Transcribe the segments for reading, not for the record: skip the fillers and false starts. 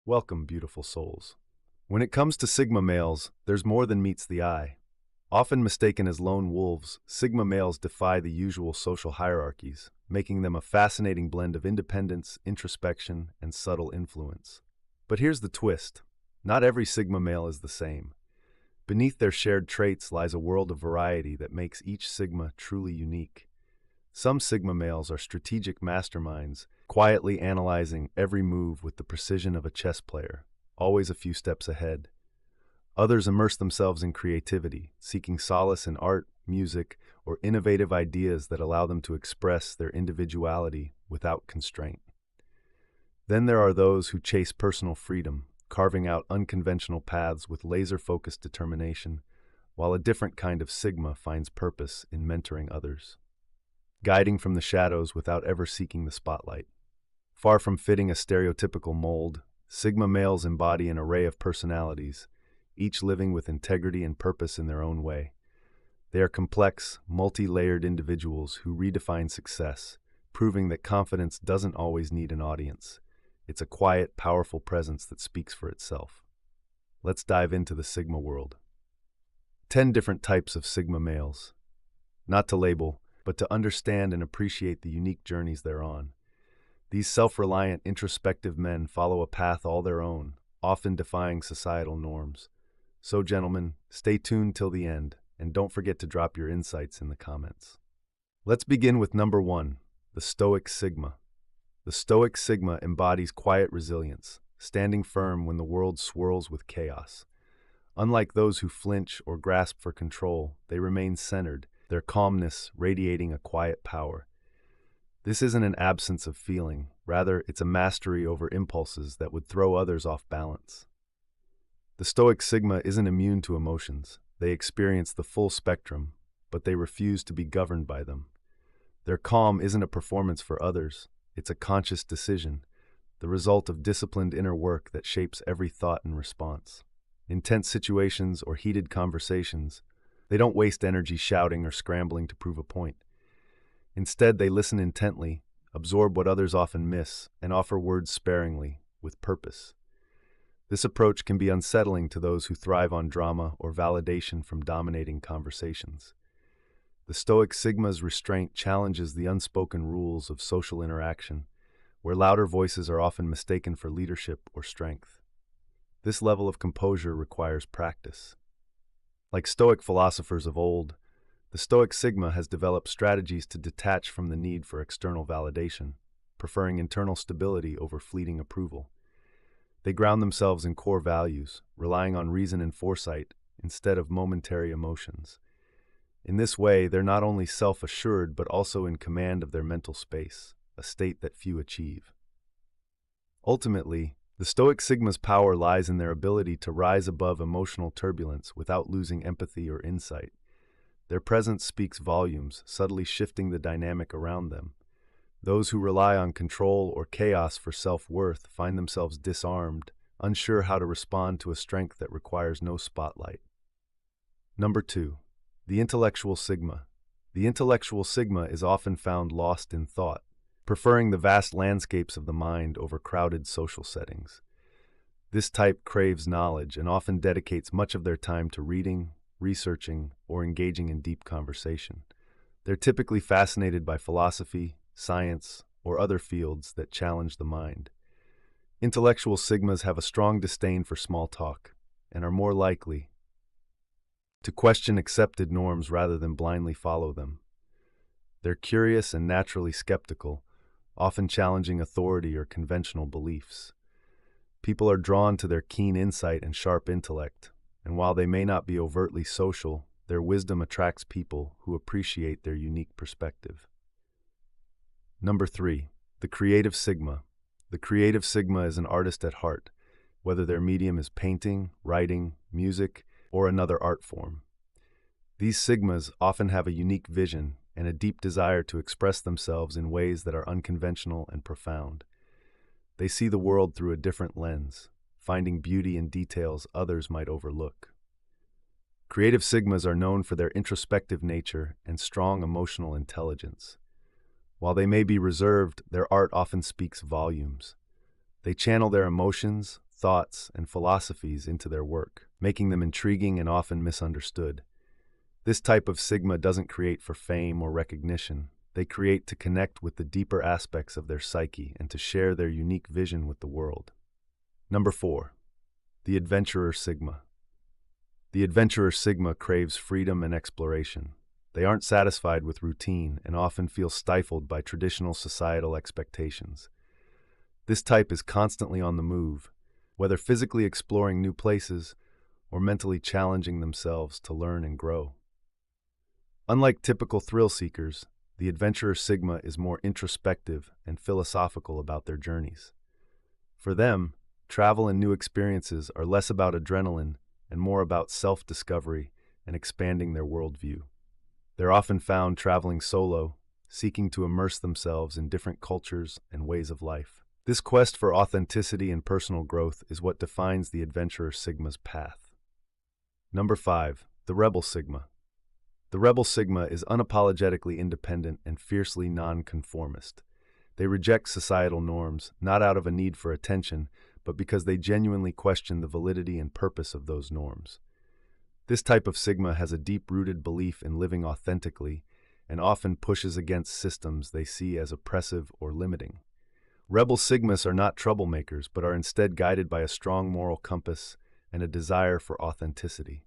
Welcome, beautiful souls. When it comes to Sigma males, there's more than meets the eye. Often mistaken as lone wolves, Sigma males defy the usual social hierarchies, making them a fascinating blend of independence, introspection, and subtle influence. But here's the twist. Not every Sigma male is the same. Beneath their shared traits lies a world of variety that makes each Sigma truly unique. Some Sigma males are strategic masterminds, quietly analyzing every move with the precision of a chess player, always a few steps ahead. Others immerse themselves in creativity, seeking solace in art, music, or innovative ideas that allow them to express their individuality without constraint. Then there are those who chase personal freedom, carving out unconventional paths with laser-focused determination, while a different kind of Sigma finds purpose in mentoring others, guiding from the shadows without ever seeking the spotlight. Far from fitting a stereotypical mold, Sigma males embody an array of personalities, each living with integrity and purpose in their own way. They are complex, multi-layered individuals who redefine success, proving that confidence doesn't always need an audience. It's a quiet, powerful presence that speaks for itself. Let's dive into the Sigma world. 10 different types of Sigma males. Not to label, but to understand and appreciate the unique journeys they're on. These self-reliant, introspective men follow a path all their own, often defying societal norms. So, gentlemen, stay tuned till the end, and don't forget to drop your insights in the comments. Let's begin with number 1, the Stoic Sigma. The Stoic Sigma embodies quiet resilience, standing firm when the world swirls with chaos. Unlike those who flinch or grasp for control, they remain centered, their calmness radiating a quiet power. This isn't an absence of feeling, rather it's a mastery over impulses that would throw others off balance. The Stoic Sigma isn't immune to emotions. They experience the full spectrum, but they refuse to be governed by them. Their calm isn't a performance for others. It's a conscious decision, the result of disciplined inner work that shapes every thought and response. In tense situations or heated conversations, they don't waste energy shouting or scrambling to prove a point. Instead, they listen intently, absorb what others often miss, and offer words sparingly, with purpose. This approach can be unsettling to those who thrive on drama or validation from dominating conversations. The Stoic Sigma's restraint challenges the unspoken rules of social interaction, where louder voices are often mistaken for leadership or strength. This level of composure requires practice. Like Stoic philosophers of old, the Stoic Sigma has developed strategies to detach from the need for external validation, preferring internal stability over fleeting approval. They ground themselves in core values, relying on reason and foresight instead of momentary emotions. In this way, they're not only self-assured but also in command of their mental space, a state that few achieve. Ultimately, the Stoic Sigma's power lies in their ability to rise above emotional turbulence without losing empathy or insight. Their presence speaks volumes, subtly shifting the dynamic around them. Those who rely on control or chaos for self-worth find themselves disarmed, unsure how to respond to a strength that requires no spotlight. Number 2. The Intellectual Sigma. The Intellectual Sigma is often found lost in thought, preferring the vast landscapes of the mind over crowded social settings. This type craves knowledge and often dedicates much of their time to reading, researching, or engaging in deep conversation. They're typically fascinated by philosophy, science, or other fields that challenge the mind. Intellectual Sigmas have a strong disdain for small talk and are more likely to question accepted norms rather than blindly follow them. They're curious and naturally skeptical, often challenging authority or conventional beliefs. People are drawn to their keen insight and sharp intellect, and while they may not be overtly social, their wisdom attracts people who appreciate their unique perspective. Number 3. The Creative Sigma. The Creative Sigma is an artist at heart, whether their medium is painting, writing, music, or another art form. These Sigmas often have a unique vision and a deep desire to express themselves in ways that are unconventional and profound. They see the world through a different lens, finding beauty in details others might overlook. Creative Sigmas are known for their introspective nature and strong emotional intelligence. While they may be reserved, their art often speaks volumes. They channel their emotions, thoughts, and philosophies into their work, making them intriguing and often misunderstood. This type of Sigma doesn't create for fame or recognition. They create to connect with the deeper aspects of their psyche and to share their unique vision with the world. Number 4. The Adventurer Sigma. The Adventurer Sigma craves freedom and exploration. They aren't satisfied with routine and often feel stifled by traditional societal expectations. This type is constantly on the move, whether physically exploring new places or mentally challenging themselves to learn and grow. Unlike typical thrill seekers, the Adventurer Sigma is more introspective and philosophical about their journeys. For them, travel and new experiences are less about adrenaline and more about self-discovery and expanding their worldview. They're often found traveling solo, seeking to immerse themselves in different cultures and ways of life. This quest for authenticity and personal growth is what defines the Adventurer Sigma's path. Number 5. The Rebel Sigma. The Rebel Sigma is unapologetically independent and fiercely nonconformist. They reject societal norms, not out of a need for attention, but because they genuinely question the validity and purpose of those norms. This type of Sigma has a deep-rooted belief in living authentically and often pushes against systems they see as oppressive or limiting. Rebel Sigmas are not troublemakers, but are instead guided by a strong moral compass and a desire for authenticity.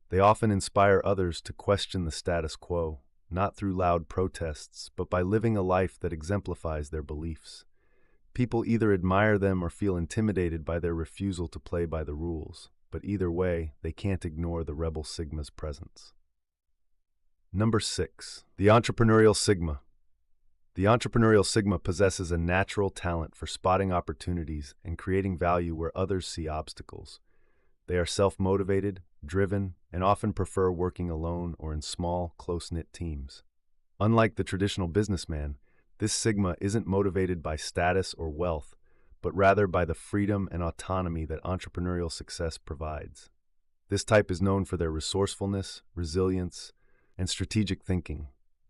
They often inspire others to question the status quo, not through loud protests, but by living a life that exemplifies their beliefs. People either admire them or feel intimidated by their refusal to play by the rules, but either way, they can't ignore the Rebel Sigma's presence. Number 6. The Entrepreneurial Sigma. The Entrepreneurial Sigma possesses a natural talent for spotting opportunities and creating value where others see obstacles. They are self-motivated, driven, and often prefer working alone or in small, close-knit teams. Unlike the traditional businessman, this Sigma isn't motivated by status or wealth, but rather by the freedom and autonomy that entrepreneurial success provides. This type is known for their resourcefulness, resilience, and strategic thinking.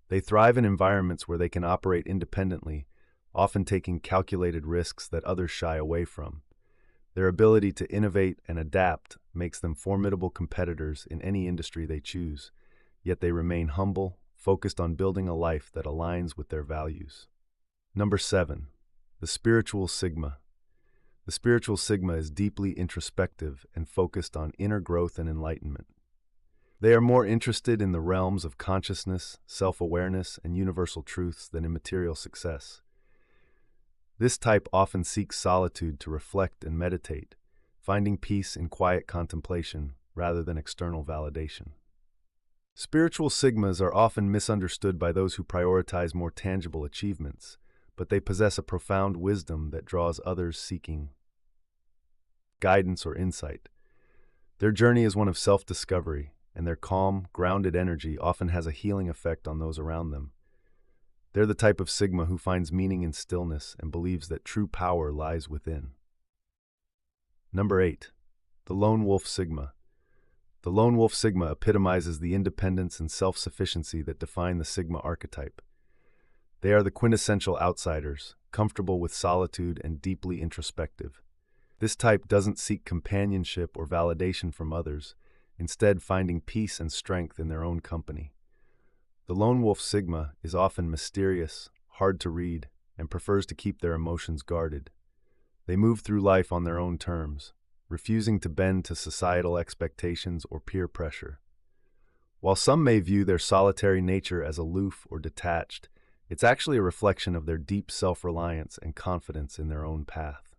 They thrive in environments where they can operate independently, often taking calculated risks that others shy away from. Their ability to innovate and adapt makes them formidable competitors in any industry they choose, yet they remain humble, focused on building a life that aligns with their values. Number 7. The Spiritual Sigma. The Spiritual Sigma is deeply introspective and focused on inner growth and enlightenment. They are more interested in the realms of consciousness, self-awareness, and universal truths than in material success. This type often seeks solitude to reflect and meditate, finding peace in quiet contemplation rather than external validation. Spiritual Sigmas are often misunderstood by those who prioritize more tangible achievements, but they possess a profound wisdom that draws others seeking guidance or insight. Their journey is one of self-discovery, and their calm, grounded energy often has a healing effect on those around them. They're the type of Sigma who finds meaning in stillness and believes that true power lies within. Number 8. The Lone Wolf Sigma. The Lone Wolf Sigma epitomizes the independence and self-sufficiency that define the Sigma archetype. They are the quintessential outsiders, comfortable with solitude and deeply introspective. This type doesn't seek companionship or validation from others, instead finding peace and strength in their own company. The Lone Wolf Sigma is often mysterious, hard to read, and prefers to keep their emotions guarded. They move through life on their own terms, refusing to bend to societal expectations or peer pressure. While some may view their solitary nature as aloof or detached, it's actually a reflection of their deep self-reliance and confidence in their own path.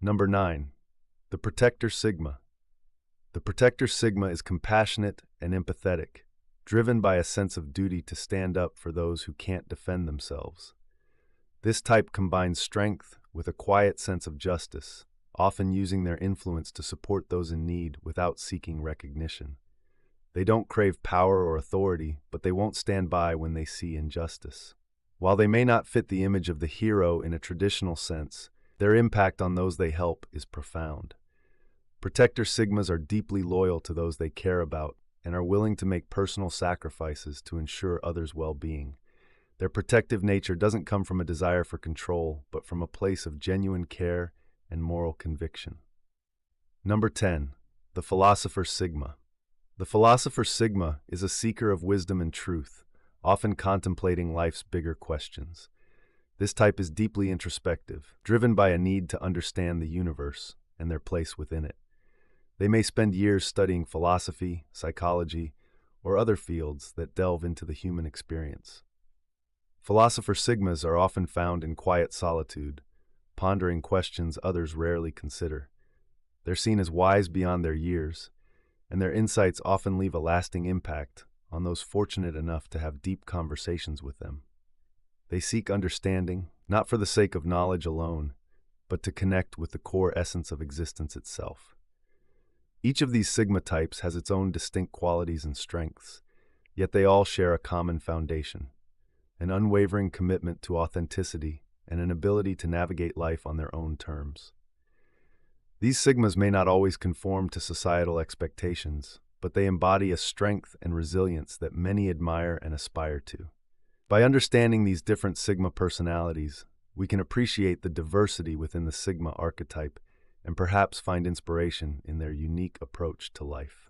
Number 9. The Protector Sigma. The Protector Sigma is compassionate and empathetic, driven by a sense of duty to stand up for those who can't defend themselves. This type combines strength with a quiet sense of justice, often using their influence to support those in need without seeking recognition. They don't crave power or authority, but they won't stand by when they see injustice. While they may not fit the image of the hero in a traditional sense, their impact on those they help is profound. Protector Sigmas are deeply loyal to those they care about and are willing to make personal sacrifices to ensure others' well-being. Their protective nature doesn't come from a desire for control, but from a place of genuine care and moral conviction. Number 10. The philosopher Sigma. The philosopher Sigma is a seeker of wisdom and truth, often contemplating life's bigger questions. This type is deeply introspective, driven by a need to understand the universe and their place within it. They may spend years studying philosophy, psychology, or other fields that delve into the human experience. Philosopher Sigmas are often found in quiet solitude, pondering questions others rarely consider. They're seen as wise beyond their years, and their insights often leave a lasting impact on those fortunate enough to have deep conversations with them. They seek understanding, not for the sake of knowledge alone, but to connect with the core essence of existence itself. Each of these Sigma types has its own distinct qualities and strengths, yet they all share a common foundation: an unwavering commitment to authenticity and an ability to navigate life on their own terms. These Sigmas may not always conform to societal expectations, but they embody a strength and resilience that many admire and aspire to. By understanding these different Sigma personalities, we can appreciate the diversity within the Sigma archetype and perhaps find inspiration in their unique approach to life.